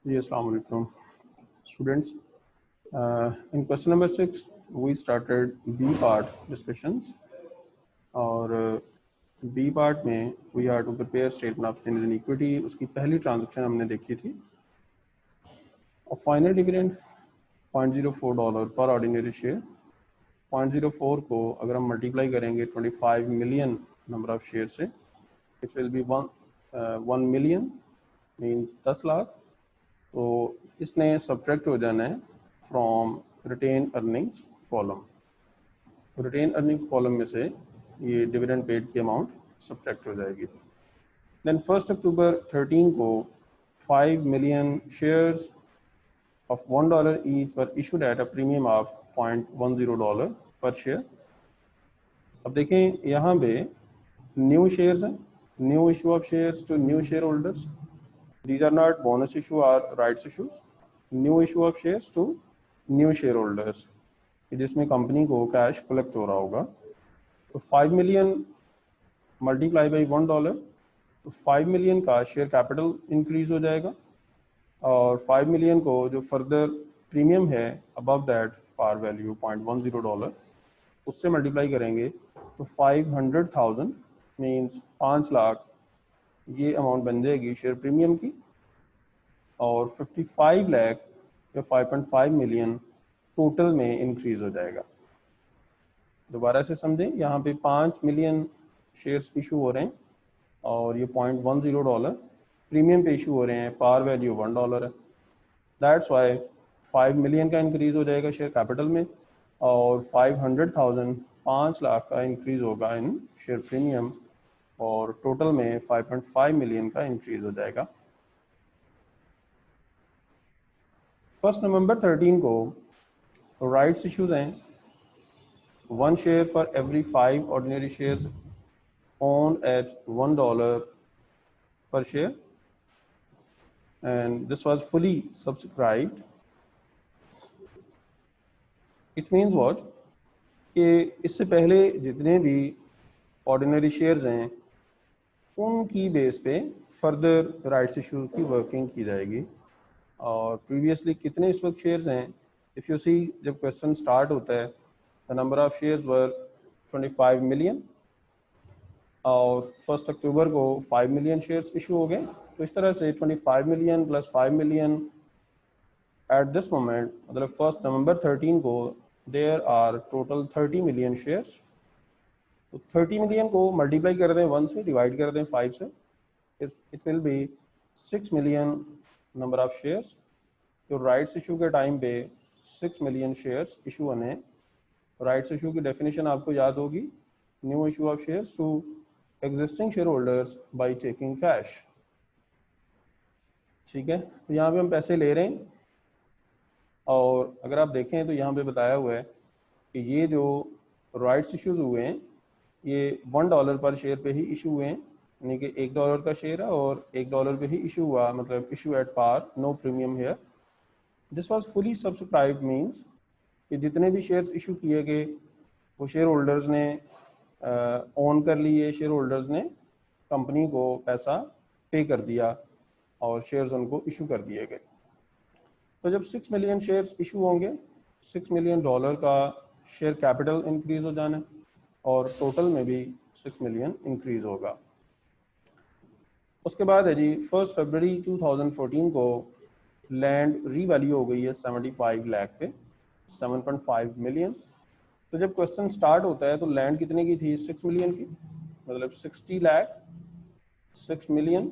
Yes, Assalamu alaikum, students. In question number 6, we started B part discussions, और B part में we are to prepare statement of changes in equity. उसकी पहली transaction हमने देखी थी. और फाइनल डिविडेंड $0.04 पर ऑर्डिनरी शेयर. 0.04 को अगर हम मल्टीप्लाई करेंगे 25 मिलियन नंबर ऑफ शेयर से, it will be 1 million means 10 lakh. तो इसने सब्ट्रैक्ट हो जाना है from retained earnings column. Retained earnings column में से ये डिविडेंड पेड की अमाउंट सब्ट्रैक्ट हो जाएगी. देन 1 अक्टूबर 13 को 5 million shares of $1 each were issued at a premium of $0.10 per share. अब देखें यहाँ पे न्यू शेयर्स हैं, new issue of shares to new share holders. These are not bonus issue or rights issues. New issue of shares to new shareholders, जिसमें company को cash collect हो रहा होगा. तो 5 मिलियन मल्टीप्लाई बाई $1, तो 5 million का share capital increase हो जाएगा. और 5 मिलियन को जो फर्दर प्रीमियम है अबव दैट पार वैल्यू $0.10 उससे मल्टीप्लाई करेंगे तो 500,000 मीन्स 5 लाख ये अमाउंट बन जाएगी शेयर प्रीमियम की. और 55 लाख या 5.5 मिलियन टोटल में इंक्रीज हो जाएगा. दोबारा से समझें, यहाँ पे 5 मिलियन शेयर्स इशू हो रहे हैं और ये $0.10 प्रीमियम पे इशू हो रहे हैं, पार वैल्यू $1 है. दैट्स वाई 5 मिलियन का इंक्रीज हो जाएगा शेयर कैपिटल में और 500,000 5 लाख का इंक्रीज होगा इन शेयर प्रीमियम और टोटल में 5.5 मिलियन का इंक्रीज हो जाएगा. 1 नवंबर 13 को राइट्स इश्यूज हैं. 1 share for every 5 ordinary shares owned at $1 per share, and this was fully subscribed. It means what? कि इससे पहले जितने भी ऑर्डिनरी शेयर्स हैं उनकी बेस पे फर्दर राइट्स इशू की वर्किंग की जाएगी. और प्रीवियसली कितने इस वक्त शेयर्स हैं, इफ़ यू सी जब क्वेश्चन स्टार्ट होता है the number of shares were 25 million और 1 अक्टूबर को 5 मिलियन शेयर्स इशू हो गए. तो इस तरह से 25 million plus 5 million at this moment, मतलब 1 नवंबर 13 को there are total 30 million shares. तो 30 मिलियन को मल्टीप्लाई कर दें 1 से, डिवाइड कर दें 5 से, it will be 6 million number of shares. तो राइट्स इशू के टाइम पे 6 मिलियन शेयर्स इशू होने. राइट्स इशू की डेफिनेशन आपको याद होगी, new issue of shares to existing share holders by taking cash. ठीक है, तो यहाँ पे हम पैसे ले रहे हैं और अगर आप देखें तो यहाँ पे बताया हुआ है कि ये जो राइट्स इश्यूज हुए हैं ये $1 पर शेयर पे ही इशू हुए हैं, यानी कि $1 का शेयर है और $1 पे ही इशू हुआ, मतलब issue at par, no premium here. This was fully subscribed means कि जितने भी शेयर्स इशू किए गए वो शेयर होल्डर्स ने ओन कर लिए, शेयर होल्डर्स ने कंपनी को पैसा पे कर दिया और शेयर्स उनको इशू कर दिए गए. तो जब 6 मिलियन शेयर्स इशू होंगे, $6 मिलियन का शेयर कैपिटल इंक्रीज हो जाना और टोटल में भी 6 मिलियन इंक्रीज होगा. उसके बाद है जी 1 फरवरी 2014 को लैंड रीवैल्यू हो गई है 75 लाख पे, 7.5 मिलियन. तो जब क्वेश्चन स्टार्ट होता है तो लैंड कितने की थी, 6 मिलियन की, मतलब 60 लाख 6 मिलियन,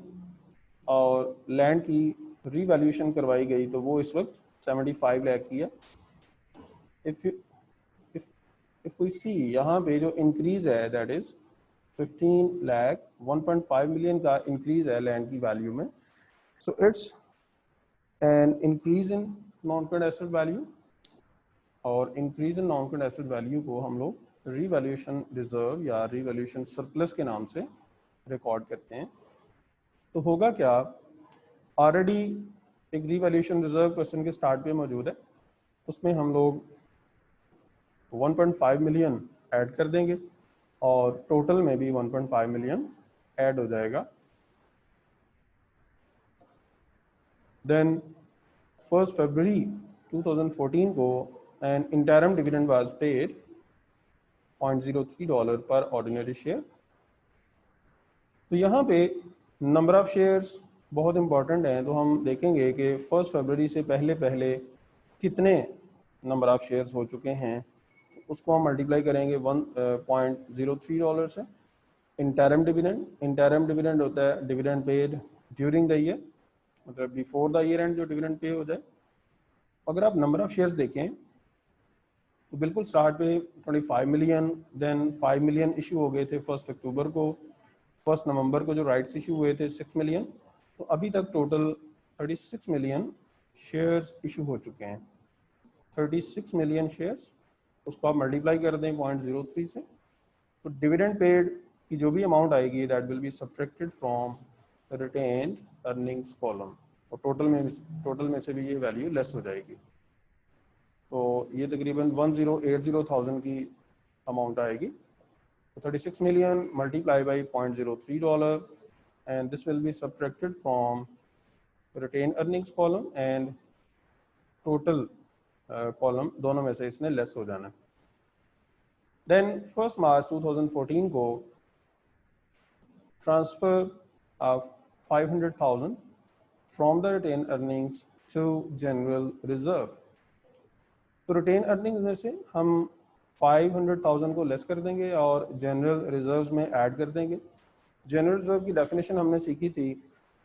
और लैंड की रीवैल्यूएशन करवाई गई तो वो इस वक्त 75 लाख की है. इफ वी सी यहाँ पे जो इंक्रीज है दैट इज 15 लाख 1.5 मिलियन का इंक्रीज है लैंड की वैल्यू में. So it's an increase in non current asset value, और increase in non current asset value को हम लोग रीवैल्यूएशन रिजर्व या रीवैल्यूएशन सरप्लस के नाम से रिकॉर्ड करते हैं. तो होगा क्या, ऑलरेडी एक रीवैल्यूएशन रिजर्व क्वेश्चन के स्टार्ट पे मौजूद है, उसमें हम लोग 1.5 मिलियन ऐड कर देंगे और टोटल में भी 1.5 मिलियन ऐड हो जाएगा. देन 1 फरवरी 2014 को an interim dividend was paid $0.03 पर ऑर्डिनरी शेयर। तो यहाँ पे नंबर ऑफ शेयर्स बहुत इंपॉर्टेंट हैं, तो हम देखेंगे कि 1 फरवरी से पहले पहले कितने नंबर ऑफ शेयर्स हो चुके हैं, उसको हम मल्टीप्लाई करेंगे $1.03 से। इंटरम डिविडेंड होता है dividend paid during the year, मतलब बिफोर द ईयर एंड जो डिविडेंड पे हो जाए। अगर आप नंबर ऑफ शेयर्स देखें तो बिल्कुल स्टार्ट पे 25 मिलियन, देन 5 मिलियन इशू हो गए थे 1 अक्टूबर को। 1 नवंबर को जो राइट्स इशू हुए थे 6 मिलियन। तो अभी तक टोटल 36 मिलियन शेयर्स इशू हो चुके हैं। 36 मिलियन शेयर्स, उसको आप मल्टीप्लाई कर दें 0.03 से, तो डिविडेंड पेड की जो भी अमाउंट आएगी that will be subtracted from retained earnings column, और टोटल में से भी ये वैल्यू लेस हो जाएगी। तो ये तकरीबन 1080,000 की अमाउंट आएगी। So 36 million multiplied by $0.03, and this will be subtracted from retained earnings column and total column, दोनों में से इसने लेस हो जाना। Then 1 मार्च 2014 को transfer of 500,000 from the retained earnings to general reserve। तो रिटेन अर्निंग्स में से हम 500,000 को लेस कर देंगे और जनरल रिजर्व्स में ऐड कर देंगे। जनरल रिजर्व की डेफिनेशन हमने सीखी थी,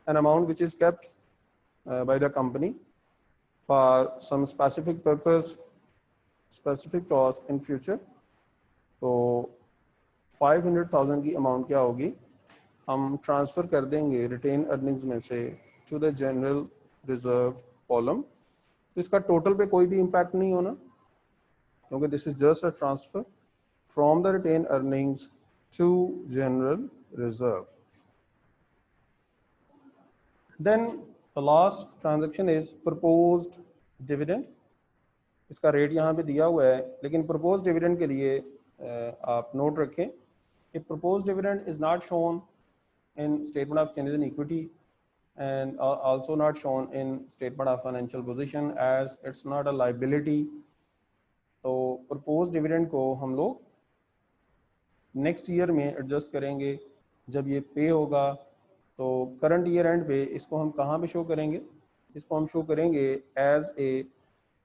an amount which is kept by the company for some specific purpose, specific cost in future. तो 500,000 की अमाउंट क्या होगी, हम ट्रांसफ़र कर देंगे रिटेन अर्निंग्स में से to the general reserve column. तो इसका टोटल पे कोई भी इम्पैक्ट नहीं होना, क्योंकि this is just a transfer from the retained earnings to general reserve. Then the last transaction is proposed dividend. इसका रेट यहाँ पे दिया हुआ है, लेकिन प्रपोज्ड डिविडेंड के लिए आप नोट रखें कि proposed dividend is not shown in statement of changes in equity and also not shown in statement of financial position as it's not a liability। तो proposed dividend को हम लोग नेक्स्ट ईयर में एडजस्ट करेंगे जब ये पे होगा। तो करंट ईयर एंड पे इसको हम कहाँ पे शो करेंगे, इसको हम शो करेंगे as a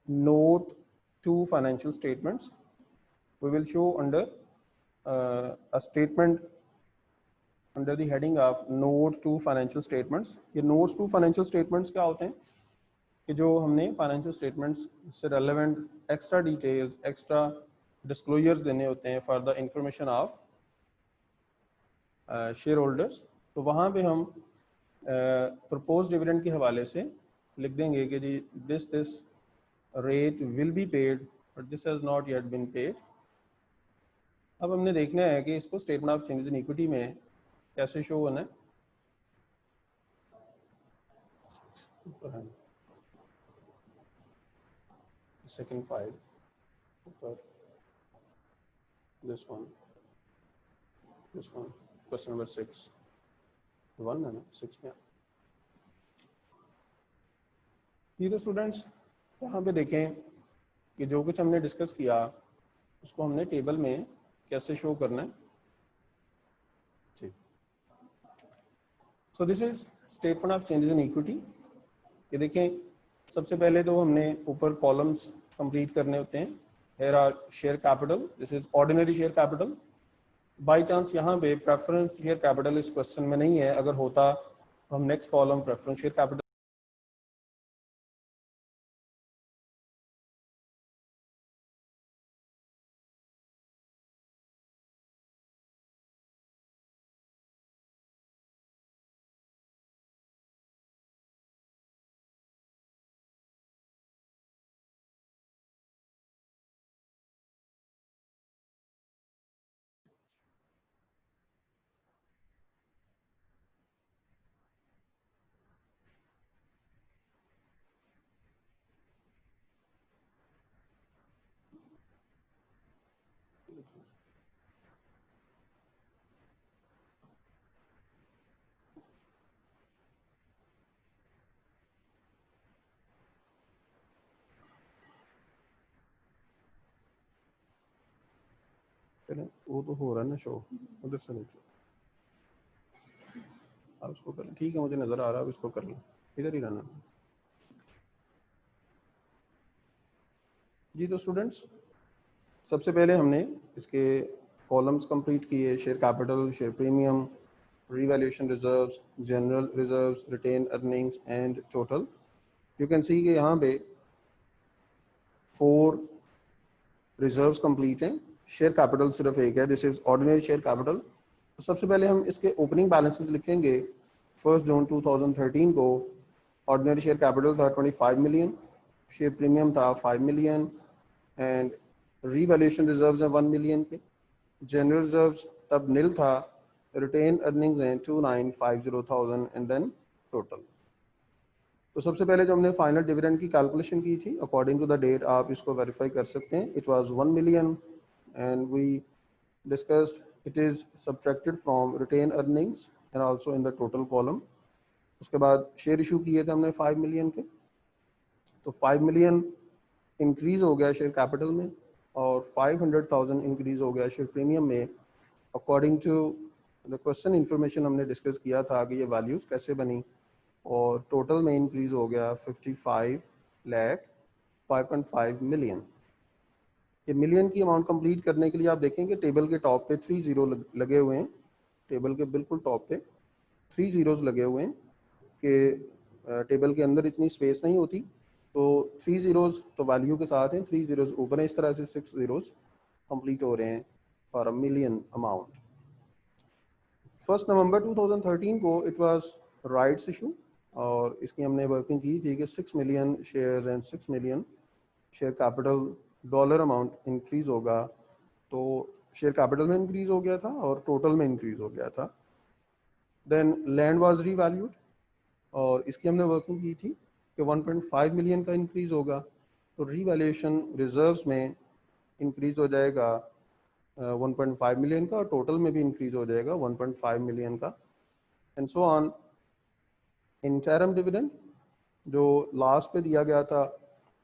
note to financial statements. We will show under a statement under the heading of note to financial statements. ये नोट्स टू फाइनेंशियल स्टेटमेंट्स क्या होते हैं कि जो हमने फाइनेंशियल स्टेटमेंट्स से relevant extra details, extra disclosures देने होते हैं for the information of share holders. तो वहाँ पे हम प्रपोज डिविडेंड के हवाले से लिख देंगे कि जी this rate will be paid but this has not yet been paid. अब हमने देखना है कि इसको statement of changes in equity में कैसे शो होना है। Second file this one question number 6 1 है ना 6 क्या। ये तो स्टूडेंट्स यहाँ पे देखें कि जो कुछ हमने डिस्कस किया उसको हमने टेबल में कैसे शो करना है। ठीक, so this is statement of changes in equity. ये देखें, सबसे पहले तो हमने ऊपर कॉलम्स कंप्लीट करने होते हैं। Here are share capital, this is ordinary share capital. By chance यहाँ पे प्रेफरेंस शेयर कैपिटल इस क्वेश्चन में नहीं है, अगर होता तो हम next column preference share capital चलें, वो तो हो रहा है ना शो, उधर से देखिए आप इसको कर लें, ठीक है मुझे नज़र आ रहा है, अब इसको कर लें, इधर ही रहना जी। तो स्टूडेंट्स सबसे पहले हमने इसके कॉलम्स कंप्लीट किए, share capital, share premium, revaluation reserves, general reserves, retained earnings and total. You can see कि यहाँ पे 4 रिजर्व्स कंप्लीट हैं, शेयर कैपिटल सिर्फ एक है, this is ordinary share capital. तो सबसे पहले हम इसके ओपनिंग बैलेंसेस लिखेंगे। 1 जून 2013 को ऑर्डिनरी शेयर कैपिटल था 25 मिलियन, शेयर प्रीमियम था 5 मिलियन एंड रीवैल्यूएशन रिजर्व्स हैं 1 मिलियन के, जनरल रिजर्व्स तब नील था, रिटेन अर्निंग्स हैं 2950,000 एंड देन टोटल। तो सबसे पहले जो हमने फाइनल डिविडेंड की कैलकुलेशन की थी अकॉर्डिंग टू द डेट, आप इसको वेरीफाई कर सकते हैं। It was 1 million and we discussed it is subtracted from retained earnings and also in the total column. उसके बाद शेयर इशू किए थे हमने 5 मिलियन के, तो 5 मिलियन इंक्रीज हो गया शेयर कैपिटल में और 500,000 इंक्रीज हो गया शेयर प्रीमियम में। According to the question information हमने डिस्कस किया था कि ये वैल्यूज़ कैसे बनी, और टोटल में इंक्रीज हो गया 55 लाख 5.5 मिलियन। ये मिलियन की अमाउंट कंप्लीट करने के लिए आप देखेंगे टेबल के टॉप पे 3 जीरो लगे हुए हैं, टेबल के बिल्कुल टॉप पे 3 जीरोज लगे हुए हैं कि टेबल के अंदर इतनी स्पेस नहीं होती, तो 3 जीरोज तो वैल्यू के साथ हैं, 3 जीरोज ऊपर हैं, इस तरह से 6 जीरोज कंप्लीट हो रहे हैं फॉर अ मिलियन अमाउंट। 1 नवंबर 2013 को इट वाज राइट्स इशू और इसकी हमने वर्किंग की थी कि 6 million share and 6 million share capital dollar amount increase होगा, तो शेयर कैपिटल में इंक्रीज हो गया था और टोटल में इंक्रीज हो गया था। देन लैंड वाज रीवैल्यूड और इसकी हमने वर्किंग की थी कि 1.5 मिलियन का इंक्रीज होगा, तो रीवैल्यूएशन रिजर्व्स में इंक्रीज हो जाएगा 1.5 मिलियन का और टोटल में भी इंक्रीज हो जाएगा 1.5 मिलियन का and so on. Interim dividend जो लास्ट पे दिया गया था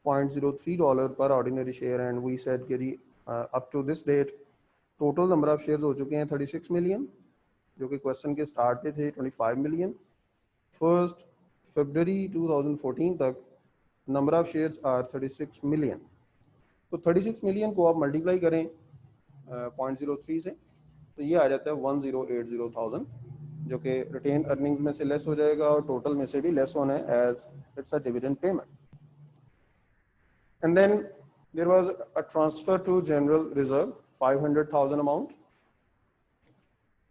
$0.03 पर ordinary share and we said कि up to this date total number of shares हो चुके हैं 36 मिलियन, जो कि क्वेश्चन के स्टार्ट पे थे 25 मिलियन। 1 फरवरी 2014 तक number of shares are 36 million. तो 36 मिलियन को आप मल्टीप्लाई करें 0.03 से, तो ये आ जाता है 1080,000, जो कि रिटेन अर्निंग्स में से लेस हो जाएगा और टोटल में से भी लेस होना है as it's a dividend payment. And then there was a transfer to general reserve 500,000 amount.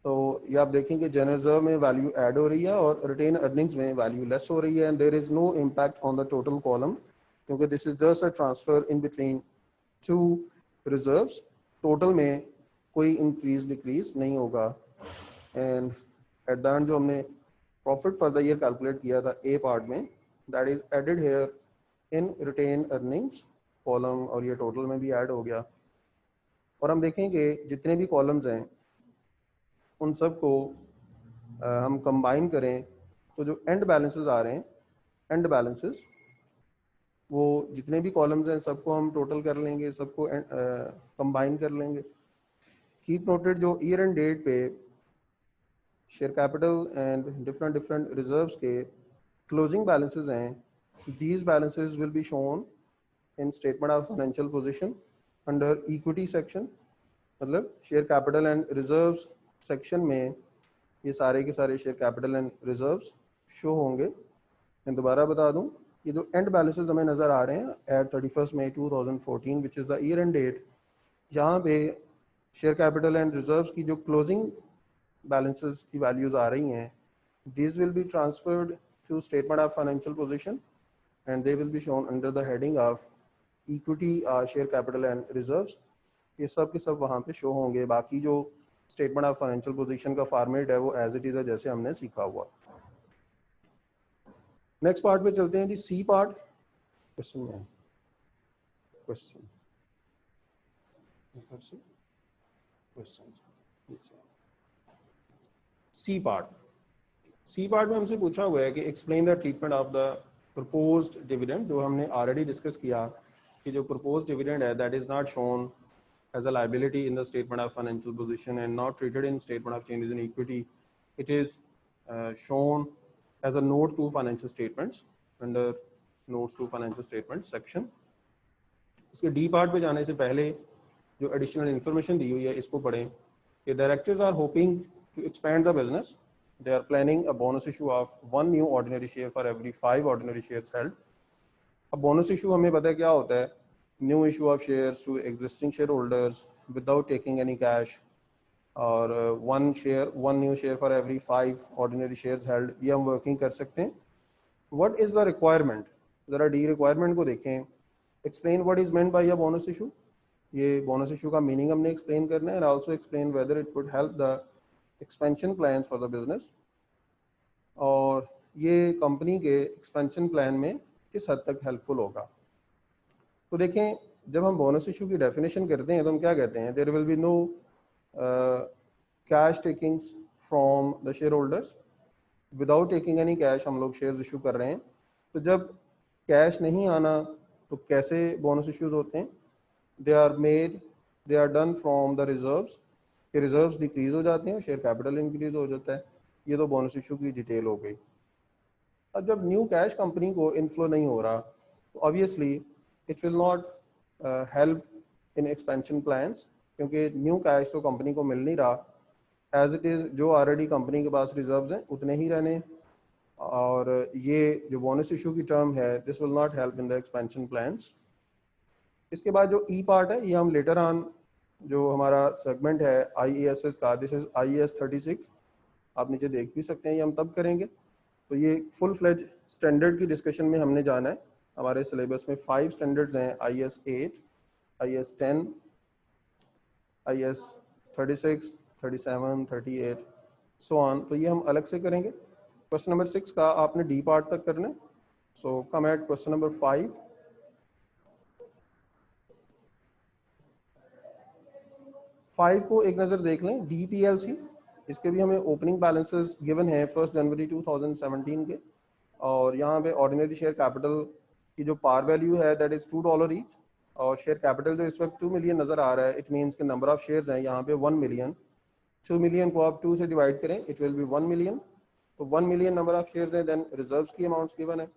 तो ये आप देखेंगे जनरल रिजर्व में वैल्यू ऐड हो रही है और रिटेन अर्निंग्स में वैल्यू लेस हो रही है and there is no impact on the total column, क्योंकि this is just a transfer in between 2 reserves. Total में कोई इंक्रीज डिक्रीज नहीं होगा। एंड एट द एंड जो हमने profit for the year calculate किया था ए पार्ट में, that is added here in retained earnings column और ये टोटल में भी ऐड हो गया। और हम देखेंगे जितने भी कॉलम्स हैं उन सब को हम कंबाइन करें तो जो एंड बैलेंसेस आ रहे हैं, एंड बैलेंसेस वो जितने भी कॉलम्स हैं सबको हम टोटल कर लेंगे, सबको कंबाइन कर लेंगे। कीप नोटेड जो ईयर एंड डेट पे share capital and different reserves के क्लोजिंग बैलेंसेस हैं, these balances will be shown in statement of financial position under equity section, मतलब share capital and reserves section में ये सारे के सारे share capital and reserves show होंगे। मैं दोबारा बता दूं, ये जो एंड बैलेंसेस हमें नज़र आ रहे हैं at 31 May 2014 which is the year end date, यहाँ पे शेयर कैपिटल एंड रिजर्व्स की जो क्लोजिंग बैलेंसेस की वैल्यूज़ आ रही हैं, these will be transferred to statement of financial position and they will be shown under the heading of equity share capital and reserves। ये सब के सब वहाँ पे शो होंगे। बाकी जो स्टेटमेंट ऑफ फाइनेंशियल पोजीशन का फॉर्मेट है वो एज इट इज़ है जैसे हमने सीखा हुआ। नेक्स्ट पार्ट पे चलते हैं जी, सी पार्ट। क्वेश्चन में question C part, C part में हमसे पूछा हुआ है कि explain the treatment of the proposed dividend, जो हमने ऑलरेडी डिस्कस किया कि जो प्रपोज्ड डिविडेंड है that is not shown as a liability in the statement of financial position and not treated in statement of changes in equity. It is shown as a note to financial statements under notes to financial statements section. इसके D part पे जाने से पहले जो additional information दी हुई है इसको पढ़ें कि directors are hoping to expand the business. They are planning a bonus issue of 1 new ordinary share for every 5 ordinary shares held. अब bonus issue हमें पता है क्या होता है, new issue of shares to existing shareholders without taking any cash, और one new share for every 5 ordinary shares held. ये हम working कर सकते हैं. What is the requirement? ज़रा D requirement को देखें. Explain what is meant by a bonus issue. ये bonus issue का meaning हमने explain करना है and also explain whether it would help the expansion plans for the business, और ये कंपनी के एक्सपेंशन प्लान में किस हद तक हेल्पफुल होगा. तो देखें, जब हम बोनस इशू की डेफिनेशन करते हैं तो हम क्या कहते हैं, there will be no cash takings from the share holders. Without taking any cash हम लोग शेयर्स इशू कर रहे हैं. तो जब कैश नहीं आना तो कैसे बोनस इशूज होते हैं, they are done from the reserves. कि रिजर्व्स डिक्रीज हो जाते हैं, शेयर कैपिटल इंक्रीज हो जाता है. ये तो बोनस इशू की डिटेल हो गई. अब जब न्यू कैश कंपनी को इनफ्लो नहीं हो रहा तो obviously it will not help in expansion plans, क्योंकि न्यू कैश तो कंपनी को मिल नहीं रहा. एज इट इज़ जो ऑलरेडी कंपनी के पास रिजर्व्स हैं उतने ही रहने, और ये जो बोनस इशू की टर्म है this will not help in the expansion plans. इसके बाद जो ई पार्ट है ये हम लेटर ऑन जो हमारा सेगमेंट है IAS का, दिस इज IAS 36, आप नीचे देख भी सकते हैं, ये हम तब करेंगे. तो ये फुल फ्लेज स्टैंडर्ड की डिस्कशन में हमने जाना है. हमारे सिलेबस में 5 स्टैंडर्ड्स हैं, IAS 8, IAS 10, IAS 36, 37, 38 so on. तो ये हम अलग से करेंगे. क्वेश्चन नंबर 6 का आपने डी पार्ट तक करना है. सो कम एट क्वेश्चन नंबर 5. 5 को एक नज़र देख लें. DPLC, इसके भी हमें ओपनिंग बैलेंसेस गिवन है 1 जनवरी 2017 के, और यहाँ पे ऑर्डिनरी शेयर कैपिटल की जो पार वैल्यू है दैट इज़ $2 ईच, और शेयर कैपिटल जो इस वक्त 2 मिलियन नज़र आ रहा है, इट मीन्स के नंबर ऑफ शेयर्स हैं यहाँ पे 1 मिलियन. 2 मिलियन को आप 2 से डिवाइड करें, इट विल बी 1 मिलियन. तो 1 मिलियन नंबर ऑफ शेयर्स हैं. देन रिजर्व्स की अमाउंट्स गिवन है,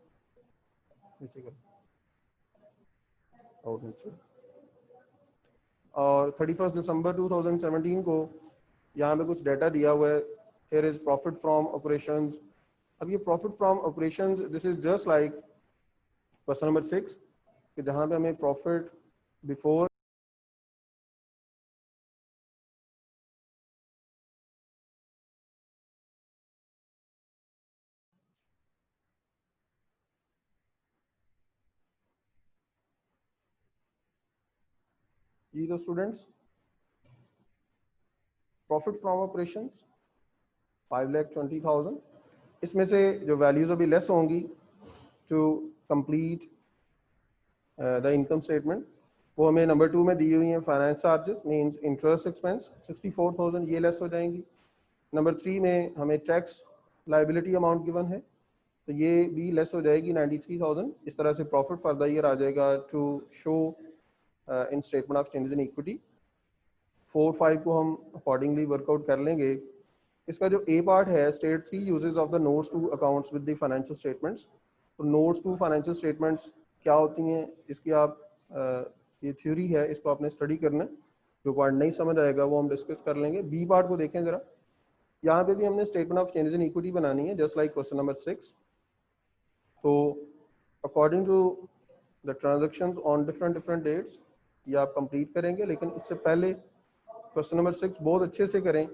और 31 दिसंबर 2017 को यहाँ पे कुछ डाटा दिया हुआ है. Here is profit from operations. अब ये profit from operations this is just like question number 6 कि जहाँ पे हमें प्रॉफिट बिफोर ये तो स्टूडेंट्स प्रॉफिट फ्रॉम ऑपरेशंस 5,20,000. इसमें से जो वैल्यूज अभी लेस होंगी to complete the income statement, वो हमें नंबर 2 में दी हुई हैं. Finance charges means interest expense 64,000, ये लेस हो जाएंगी. नंबर 3 में हमें टैक्स लाइबिलिटी अमाउंट गिवन है, तो ये भी लेस हो जाएगी 93,000. इस तरह से प्रॉफिट फॉर द ईयर आ जाएगा to show in statement of changes in equity. 4-5 को हम अकॉर्डिंगली वर्कआउट कर लेंगे. इसका जो ए पार्ट है, state 3 uses of the notes to accounts with the financial statements. तो नोट्स टू फाइनेंशियल स्टेटमेंट्स क्या होती हैं, इसकी आप ये थ्योरी है, इसको आपने स्टडी करना है. जो पार्ट नहीं समझ आएगा वो हम डिस्कस कर लेंगे. बी पार्ट को देखें जरा. यहाँ पे भी हमने statement of changes in equity बनानी है जस्ट लाइक क्वेश्चन नंबर 6. तो according to the transactions on different dates ये आप कंप्लीट करेंगे, लेकिन इससे पहले क्वेश्चन नंबर 6 बहुत अच्छे से करें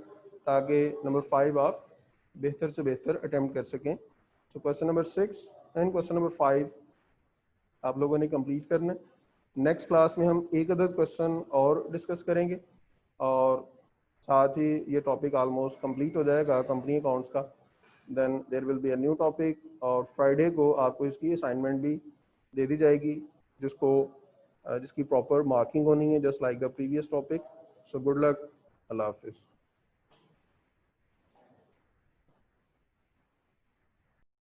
ताकि नंबर 5 आप बेहतर से बेहतर अटेम्प्ट कर सकें. तो question number 6 and question number 5 आप लोगों ने कंप्लीट करना है. नेक्स्ट क्लास में हम एक अदर क्वेश्चन और डिस्कस करेंगे, और साथ ही ये टॉपिक ऑलमोस्ट कंप्लीट हो जाएगा कंपनी अकाउंट्स का. Then there will be a new topic, और फ्राइडे को आपको इसकी असाइनमेंट भी दे दी जाएगी जिसकी प्रॉपर मार्किंग होनी है just like the previous topic. So good luck. Allah हाफिज़.